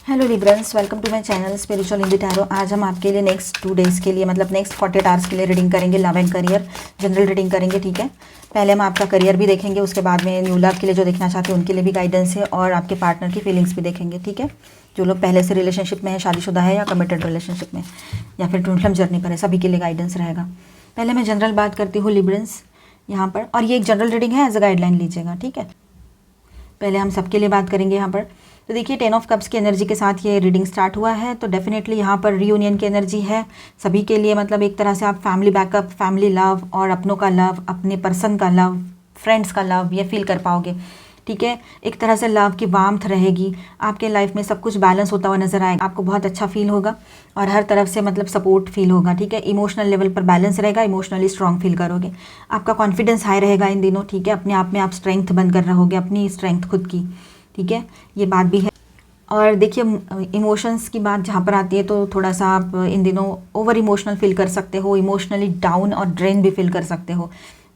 Hello librans, welcome to my channel spiritual Hindi tarot. आज हम आपके लिए नेक्स्ट 2 डेज़ के लिए मतलब नेक्स्ट 48 आवर्स के लिए रीडिंग करेंगे। Love and career general reading करेंगे, ठीक है। पहले हम आपका करियर भी देखेंगे, उसके बाद में न्यू लव के लिए जो देखना चाहते हैं उनके लिए भी गाइडेंस है, और आपके पार्टनर की फीलिंग्स भी देखेंगे, ठीक है। जो लोग पहले से रिलेशनशिप में है, शादीशुदा है या कमिटेड रिलेशनशिप में या फिर ट्विन फ्लेम जर्नी पर है, सभी के लिए गाइडेंस रहेगा। पहले मैं जनरल बात करती हूँ लिब्रंस यहाँ पर, और ये एक जनरल रीडिंग है, एज अ गाइडलाइन लीजिएगा, ठीक है। पहले हम सबके लिए बात करेंगे यहाँ पर। तो देखिए 10 ऑफ कप्स की एनर्जी के साथ ये रीडिंग स्टार्ट हुआ है, तो डेफिनेटली यहाँ पर रीयूनियन की एनर्जी है सभी के लिए। मतलब एक तरह से आप फैमिली बैकअप, फैमिली लव और अपनों का लव, अपने पर्सन का लव, फ्रेंड्स का लव, ये फील कर पाओगे, ठीक है। एक तरह से लव की वार्मथ रहेगी आपके लाइफ में, सब कुछ बैलेंस होता हुआ नजर आएगा, आपको बहुत अच्छा फील होगा और हर तरफ से मतलब सपोर्ट फील होगा, ठीक है। इमोशनल लेवल पर बैलेंस रहेगा, इमोशनली स्ट्रांग फील करोगे, आपका कॉन्फिडेंस हाई रहेगा इन दिनों, ठीक है। अपने आप में आप स्ट्रेंथ बनकर रहोगे, अपनी स्ट्रेंथ खुद की, ठीक है, ये बात भी है। और देखिए इमोशंस की बात जहाँ पर आती है तो थोड़ा सा आप इन दिनों ओवर इमोशनल फील कर सकते हो, इमोशनली डाउन और ड्रेन भी फील कर सकते हो,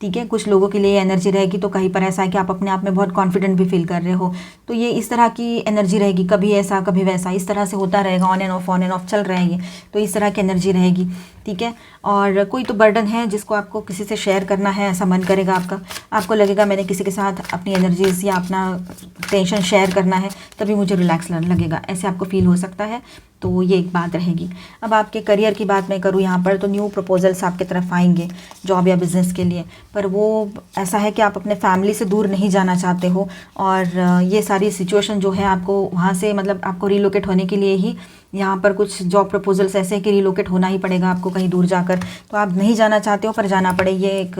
ठीक है। कुछ लोगों के लिए एनर्जी रहेगी तो कहीं पर ऐसा है कि आप अपने आप में बहुत कॉन्फिडेंट भी फील कर रहे हो, तो ये इस तरह की एनर्जी रहेगी, कभी ऐसा कभी वैसा, इस तरह से होता रहेगा, ऑन एंड ऑफ चल रहे हैं ये, तो इस तरह की एनर्जी रहेगी, ठीक है। और कोई तो बर्डन है जिसको आपको किसी से शेयर करना है, ऐसा मन करेगा आपका, आपको लगेगा मैंने किसी के साथ अपनी एनर्जीज या अपना टेंशन शेयर करना है तभी मुझे रिलैक्स लगेगा, ऐसे आपको फील हो सकता है, तो ये एक बात रहेगी। अब आपके करियर की बात मैं करूँ यहाँ पर, तो न्यू प्रपोजल्स आपकी तरफ आएंगे जॉब या बिजनेस के लिए, पर वो ऐसा है कि आप अपने फैमिली से दूर नहीं जाना चाहते हो, और ये सारी सिचुएशन जो है आपको वहाँ से मतलब आपको रिलोकेट होने के लिए ही यहाँ पर कुछ जॉब प्रपोजल्स ऐसे हैं कि रिलोकेट होना ही पड़ेगा आपको कहीं दूर जाकर, तो आप नहीं जाना चाहते हो पर जाना पड़े, ये एक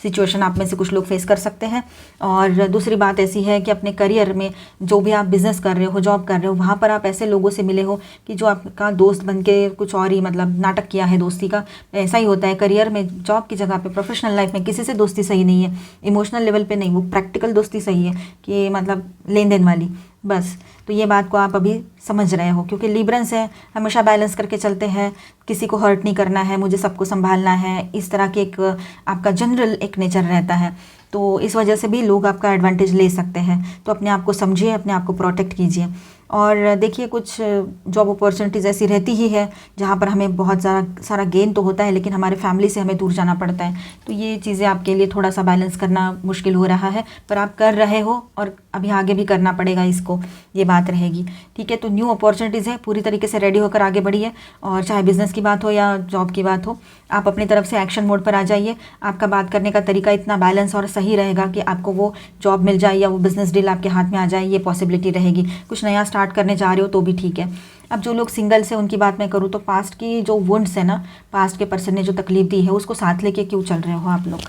सिचुएशन आप में से कुछ लोग फेस कर सकते हैं। और दूसरी बात ऐसी है कि अपने करियर में जो भी आप बिज़नेस कर रहे हो, जॉब कर रहे हो, वहाँ पर आप ऐसे लोगों से मिले हो कि जो आपका दोस्त बन के कुछ और ही मतलब नाटक किया है दोस्ती का, ऐसा ही होता है करियर में, जॉब की जगह पे, प्रोफेशनल लाइफ में किसी से दोस्ती सही नहीं है, इमोशनल लेवल पे नहीं, वो प्रैक्टिकल दोस्ती सही है कि मतलब लेन देन वाली, बस। तो ये बात को आप अभी समझ रहे हो, क्योंकि लिब्रंस है, हमेशा बैलेंस करके चलते हैं, किसी को हर्ट नहीं करना है, मुझे सबको संभालना है, इस तरह के एक आपका जनरल एक नेचर रहता है, तो इस वजह से भी लोग आपका एडवांटेज ले सकते हैं, तो अपने आप को समझिए, अपने आप को प्रोटेक्ट कीजिए। और देखिए कुछ जॉब अपॉर्चुनिटीज़ ऐसी रहती ही है जहाँ पर हमें बहुत सारा गेन तो होता है, लेकिन हमारे फैमिली से हमें दूर जाना पड़ता है, तो ये चीज़ें आपके लिए थोड़ा सा बैलेंस करना मुश्किल हो रहा है, पर आप कर रहे हो और अभी आगे भी करना पड़ेगा इसको, ये बात रहेगी, ठीक है। तो न्यू अपॉर्चुनिटीज़ है, पूरी तरीके से रेडी होकर आगे बढ़िए, और चाहे बिज़नेस की बात हो या जॉब की बात हो, आप अपनी तरफ से एक्शन मोड पर आ जाइए। आपका बात करने का तरीका इतना बैलेंस और सही रहेगा कि आपको वो जॉब मिल जाए या वो बिज़नेस डील आपके हाथ में आ जाए, ये पॉसिबिलिटी रहेगी। कुछ नया स्टार्ट करने जा रहे हो तो भी ठीक है। अब जो लोग सिंगल से उनकी बात मैं करूँ तो पास्ट की जो वुंड्स है ना, पास्ट के पर्सन ने जो तकलीफ दी है उसको साथ लेके क्यों चल रहे हो आप लोग?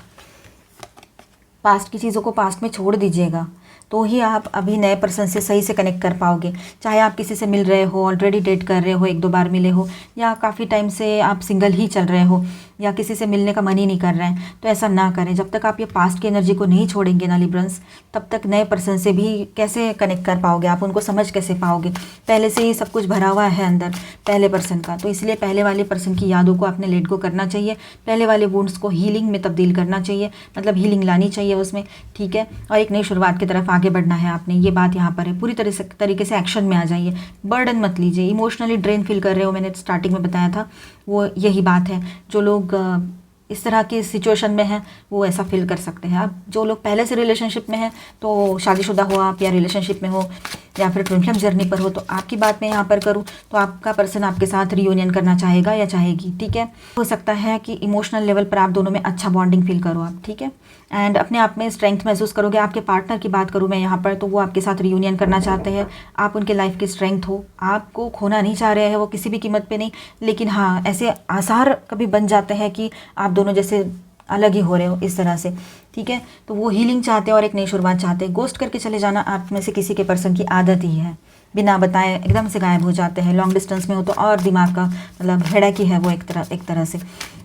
पास्ट की चीज़ों को पास्ट में छोड़ दीजिएगा, तो ही आप अभी नए पर्सन से सही से कनेक्ट कर पाओगे। चाहे आप किसी से मिल रहे हो, ऑलरेडी डेट कर रहे हो, 1-2 बार मिले हो, या काफ़ी टाइम से आप सिंगल ही चल रहे हो, या किसी से मिलने का मन ही नहीं कर रहे हैं, तो ऐसा ना करें। जब तक आप ये पास्ट की एनर्जी को नहीं छोड़ेंगे ना लिब्रंस, तब तक नए पर्सन से भी कैसे कनेक्ट कर पाओगे, आप उनको समझ कैसे पाओगे? पहले से ही सब कुछ भरा हुआ है अंदर पहले पर्सन का, तो इसलिए पहले वाले पर्सन की यादों को आपने लेट गो करना चाहिए, पहले वाले वुंड्स को हीलिंग में तब्दील करना चाहिए, मतलब हीलिंग लानी चाहिए उसमें, ठीक है। और एक नई शुरुआत की तरफ आगे बढ़ना है आपने, ये बात यहाँ पर है। पूरी तरीके से एक्शन में आ जाइए, बर्डन मत लीजिए। इमोशनली ड्रेन फील कर रहे हो, मैंने स्टार्टिंग में बताया था, वो यही बात है। जो लोग इस तरह की सिचुएशन में हैं वो ऐसा फील कर सकते हैं। अब जो लोग पहले से रिलेशनशिप में हैं, तो शादीशुदा हो आप या रिलेशनशिप में हो या फिर ट्विन फ्लेम जर्नी पर हो, तो आपकी बात मैं यहाँ पर करूँ तो आपका पर्सन आपके साथ रियूनियन करना चाहेगा या चाहेगी, ठीक है। हो सकता है कि इमोशनल लेवल पर आप दोनों में अच्छा बॉन्डिंग फील करो आप, ठीक है, एंड अपने आप में स्ट्रेंथ महसूस करोगे। आपके पार्टनर की बात करूँ मैं यहाँ पर, तो वो आपके साथ रियूनियन करना चाहते हैं, आप उनके लाइफ की स्ट्रेंथ हो, आपको खोना नहीं चाह रहे हैं वो किसी भी कीमत पे नहीं, लेकिन हाँ ऐसे आसार कभी बन जाते हैं कि आप दोनों जैसे अलग ही हो रहे हो इस तरह से, ठीक है। तो वो हीलिंग चाहते हैं और एक नई शुरुआत चाहते हैं। गोस्ट करके चले जाना आप में से किसी के पर्सन की आदत ही है, बिना बताए एकदम से गायब हो जाते हैं। लॉन्ग डिस्टेंस में हो तो और दिमाग का मतलब हेडेक ही है वो एक तरह से,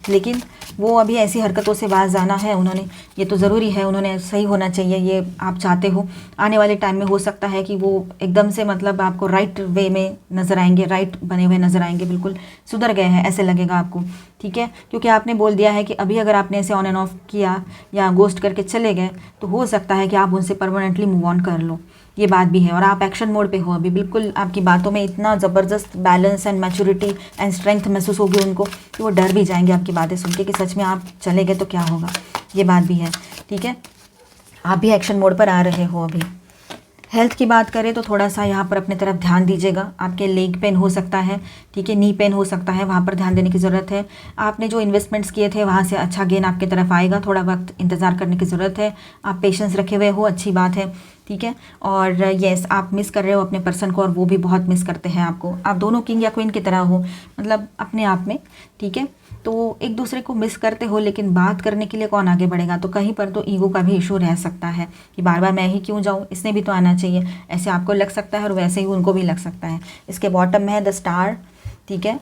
लेकिन वो अभी ऐसी हरकतों से बाज आना है उन्होंने, ये तो ज़रूरी है, उन्होंने सही होना चाहिए, ये आप चाहते हो। आने वाले टाइम में हो सकता है कि वो एकदम से मतलब आपको राइट वे में नज़र आएंगे, राइट बने हुए नज़र आएंगे, बिल्कुल सुधर गए हैं ऐसे लगेगा आपको, ठीक है। क्योंकि आपने बोल दिया है कि अभी अगर आपने ऐसे ऑन एंड ऑफ किया या गोस्ट करके चले गए, तो हो सकता है कि आप उनसे परमानेंटली मूव ऑन कर लो, ये बात भी है। और आप एक्शन मोड पे हो अभी, बिल्कुल आपकी बातों में इतना ज़बरदस्त balance and maturity and strength महसूस होगी उनको कि वो डर भी जाएंगे आपकी बातें सुन के कि सच में आप चले गए तो क्या होगा। ये बात भी है, ठीक है। आप भी एक्शन मोड पर आ रहे हो अभी। हेल्थ की बात करें तो थोड़ा सा यहाँ पर अपने तरफ ध्यान दीजिएगा। आपके लेग पेन हो सकता है, ठीक है, नी पेन हो सकता है, वहाँ पर ध्यान देने की ज़रूरत है। आपने जो इन्वेस्टमेंट्स किए थे वहाँ से अच्छा गेन आपके तरफ आएगा, थोड़ा वक्त इंतज़ार करने की ज़रूरत है। आप पेशेंस रखे हुए हो, अच्छी बात है, ठीक है। और येस, आप मिस कर रहे हो अपने पर्सन को और वो भी बहुत मिस करते हैं आपको। आप दोनों किंग या क्वीन की तरह हो, मतलब अपने आप में, ठीक है। तो एक दूसरे को मिस करते हो, लेकिन बात करने के लिए कौन आगे बढ़ेगा। तो कहीं पर तो ईगो का भी इशू रह सकता है कि बार बार मैं ही क्यों जाऊँ, इसने भी तो आना चाहिए, ऐसे आपको लग सकता है और वैसे ही उनको भी लग सकता है। इसके बॉटम में है द स्टार, ठीक है।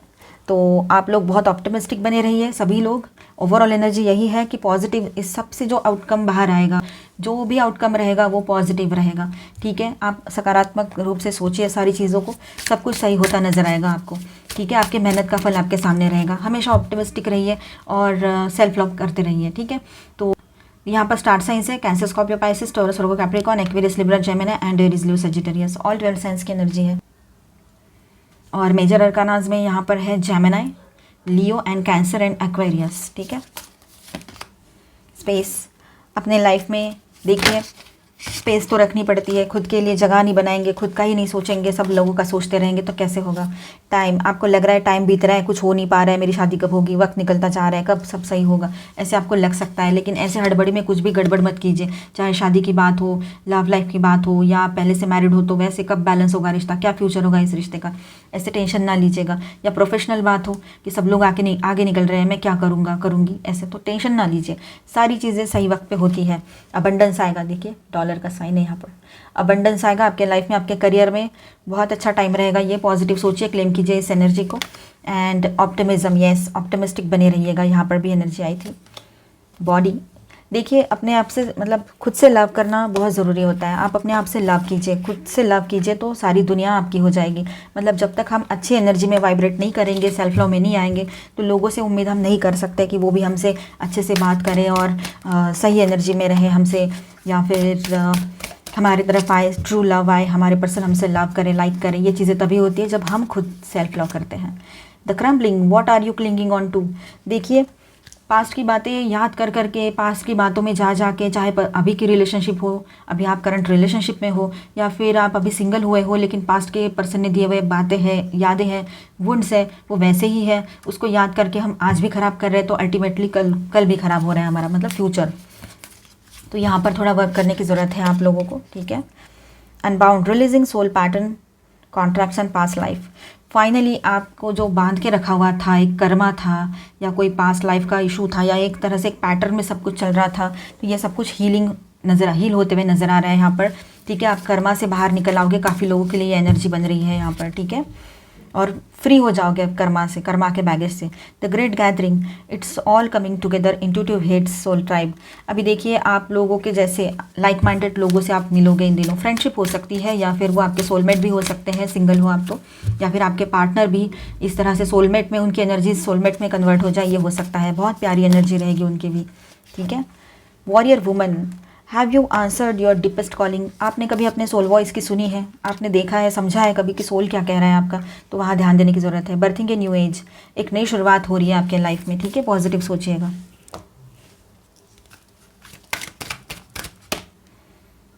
तो आप लोग बहुत ऑप्टिमिस्टिक बने रहिए सभी लोग। ओवरऑल एनर्जी यही है कि पॉजिटिव, इस सबसे जो आउटकम बाहर आएगा, जो भी आउटकम रहेगा वो पॉजिटिव रहेगा, ठीक है। आप सकारात्मक रूप से सोचिए सारी चीज़ों को, सब कुछ सही होता नज़र आएगा आपको, ठीक है। आपके मेहनत का फल आपके सामने रहेगा। हमेशा ऑप्टिमिस्टिक रहिए और सेल्फ लव करते रहिए, ठीक है। तो यहाँ पर स्टार साइंस है cancer, Scorpio, Pisces, taurus, Virgo, Capricorn, Aquarius, Libra, Gemini and Aries, Leo, Sagittarius, all 12 science की एनर्जी है। और मेजर अरकानाज में यहाँ पर है Gemini, Leo and cancer and Aquarius, ठीक है। स्पेस अपने लाइफ में देखिए, स्पेस तो रखनी पड़ती है, खुद के लिए जगह नहीं बनाएंगे, खुद का ही नहीं सोचेंगे, सब लोगों का सोचते रहेंगे तो कैसे होगा। टाइम, आपको लग रहा है टाइम बीत रहा है, कुछ हो नहीं पा रहा है, मेरी शादी कब होगी, वक्त निकलता जा रहा है, कब सब सही होगा, ऐसे आपको लग सकता है। लेकिन ऐसे हड़बड़ी में कुछ भी गड़बड़ मत कीजिए, चाहे शादी की बात हो, लव लाइफ की बात हो, या पहले से मैरिड हो तो वैसे कब बैलेंस होगा रिश्ता, क्या फ्यूचर होगा इस रिश्ते का, ऐसे टेंशन ना लीजिएगा। या प्रोफेशनल बात हो कि सब लोग आगे निकल रहे हैं, मैं क्या करूँगा करूँगी, ऐसे तो टेंशन ना लीजिए, सारी चीज़ें सही वक्त पे होती है। अबंडेंस आएगा, देखिए डॉलर का साइन है यहाँ पर, अबंडेंस आएगा आपके लाइफ में, आपके करियर में बहुत अच्छा टाइम रहेगा। ये पॉजिटिव सोचिए, क्लेम कीजिए इस एनर्जी को। एंड ऑप्टिमिज्म, यस, ऑप्टिमिस्टिक बने रहिएगा, यहाँ पर भी एनर्जी आई थी। बॉडी देखिए, अपने आप से मतलब खुद से लव करना बहुत ज़रूरी होता है। आप अपने आप से लव कीजिए, खुद से लव कीजिए तो सारी दुनिया आपकी हो जाएगी। मतलब जब तक हम अच्छी एनर्जी में वाइब्रेट नहीं करेंगे, सेल्फ लव में नहीं आएंगे, तो लोगों से उम्मीद हम नहीं कर सकते कि वो भी हमसे अच्छे से बात करें और सही एनर्जी में रहे हमसे, या फिर हमारी तरफ आए, ट्रू लव आए, हमारे पर्सन हमसे लव करें, लाइक करें। ये चीज़ें तभी होती है जब हम खुद सेल्फ लव करते हैं। The crumbling, what are you clinging on to. देखिए, पास्ट की बातें याद कर करके, पास्ट की बातों में जा जा के, चाहे अभी की रिलेशनशिप हो, अभी आप करंट रिलेशनशिप में हो, या फिर आप अभी सिंगल हुए हो लेकिन पास्ट के पर्सन ने दिए हुए बातें हैं, यादें हैं, वुंड्स है, वो वैसे ही है, उसको याद करके हम आज भी ख़राब कर रहे हैं तो अल्टीमेटली कल भी ख़राब हो रहा है हमारा, मतलब फ्यूचर। तो यहाँ पर थोड़ा वर्क करने की ज़रूरत है आप लोगों को, ठीक है। Unbound, releasing soul pattern, contracts and past life. Finally आपको जो बांध के रखा हुआ था, एक कर्मा था या कोई पास्ट लाइफ का इशू था, या एक तरह से एक पैटर्न में सब कुछ चल रहा था, तो ये सब कुछ हील होते हुए नज़र आ रहा है यहाँ पर, ठीक है। आप कर्मा से बाहर निकल आओगे, काफ़ी लोगों के लिए एनर्जी बन रही है यहाँ पर, ठीक है। और फ्री हो जाओगे कर्मा से, कर्मा के बैगेज से। The great gathering, it's all coming together, intuitive heads, soul tribe. अभी देखिए, आप लोगों के जैसे लाइक माइंडेड लोगों से आप मिलोगे इन दिनों। फ्रेंडशिप हो सकती है, या फिर वो आपके सोलमेट भी हो सकते हैं, सिंगल हो आप तो, या फिर आपके पार्टनर भी इस तरह से सोलमेट में, उनकी एनर्जी सोलमेट में कन्वर्ट हो जाए, ये हो सकता है। बहुत प्यारी एनर्जी रहेगी उनकी भी, ठीक है। Warrior woman, have you answered your deepest calling. आपने कभी अपने सोल वॉइस की सुनी है, आपने देखा है, समझा है कभी कि सोल क्या कह रहा है आपका, तो वहाँ ध्यान देने की ज़रूरत है। बर्थिंग ए न्यू एज, एक नई शुरुआत हो रही है आपके लाइफ में, ठीक है। पॉजिटिव सोचिएगा।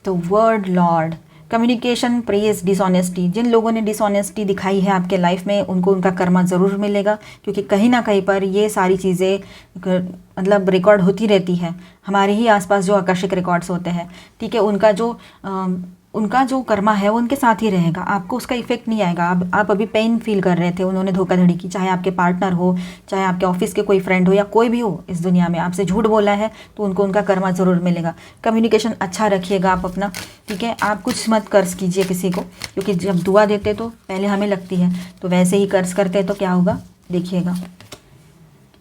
तो word lord, communication, praise, dishonesty. जिन लोगों ने डिसऑनेस्टी दिखाई है आपके लाइफ में, उनको उनका कर्मा ज़रूर मिलेगा, क्योंकि कहीं ना कहीं पर ये सारी चीज़ें मतलब रिकॉर्ड होती रहती है हमारे ही आसपास, जो आकर्षक रिकॉर्ड्स होते हैं, ठीक है। उनका जो कर्मा है वो उनके साथ ही रहेगा, आपको उसका इफेक्ट नहीं आएगा। आप अभी पेन फील कर रहे थे, उन्होंने धोखाधड़ी की, चाहे आपके पार्टनर हो, चाहे आपके ऑफिस के कोई फ्रेंड हो, या कोई भी हो इस दुनिया में, आपसे झूठ बोला है, तो उनको उनका कर्मा ज़रूर मिलेगा। कम्युनिकेशन अच्छा रखिएगा आप अपना, ठीक है। आप कुछ मत कर्ज कीजिए किसी को, क्योंकि जब दुआ देते तो पहले हमें लगती है, तो वैसे ही कर्ज करते तो क्या होगा देखिएगा।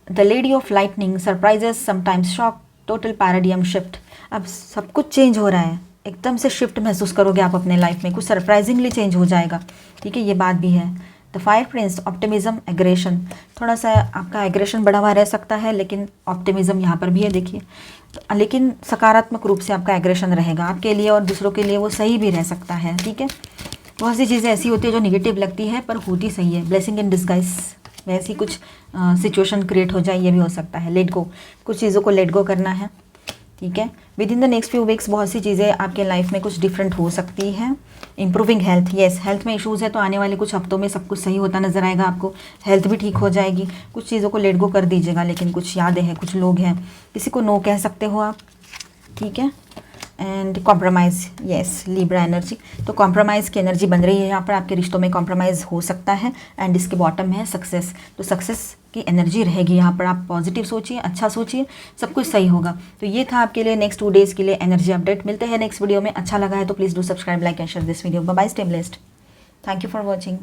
The lady of lightning, surprises, sometimes shock, total paradigm shift. अब सब कुछ चेंज हो रहा है, एकदम से शिफ्ट महसूस करोगे आप अपने लाइफ में, कुछ सरप्राइजिंगली चेंज हो जाएगा, ठीक है। ये बात भी है। The fire Prince, optimism, aggression, थोड़ा सा आपका एग्रेशन बढ़ा हुआ रह सकता है, लेकिन ऑप्टिमिज्म यहाँ पर भी है देखिए, लेकिन सकारात्मक रूप से आपका एग्रेशन रहेगा आपके लिए और दूसरों के लिए वो सही भी रह सकता है, ठीक है। बहुत सी चीज़ें ऐसी होती है जो निगेटिव लगती है पर होती सही है, ब्लेसिंग इन डिस्गाइज, वैसी कुछ सिचुएशन क्रिएट हो जाए, ये भी हो सकता है। लेट गो, कुछ चीज़ों को लेट गो करना है, ठीक है। With in the next few weeks बहुत सी चीज़ें आपके लाइफ में कुछ डिफरेंट हो सकती है। इंप्रूविंग हेल्थ, येस, हेल्थ में इश्यूज़ है तो आने वाले कुछ हफ्तों में सब कुछ सही होता नजर आएगा आपको, हेल्थ भी ठीक हो जाएगी। कुछ चीज़ों को लेट गो कर दीजिएगा, लेकिन कुछ यादें हैं, कुछ लोग हैं, किसी को नो कह सकते हो आप, ठीक है। And compromise, yes, Libra energy, तो कॉम्प्रोमाइज़ की एनर्जी बन रही है यहाँ पर, आपके रिश्तों में कॉम्प्रोमाइज़ हो सकता है। एंड इसके बॉटम में है सक्सेस, तो सक्सेस की एनर्जी रहेगी यहाँ पर, आप पॉजिटिव सोचिए, अच्छा सोचिए, सब कुछ सही होगा। तो ये था आपके लिए नेक्स्ट 2 डेज़ के लिए एनर्जी अपडेट। मिलते हैं नेक्स्ट वीडियो में। अच्छा लगा है तो please do subscribe, like and share this video. Bye bye, stay blessed, thank you for watching.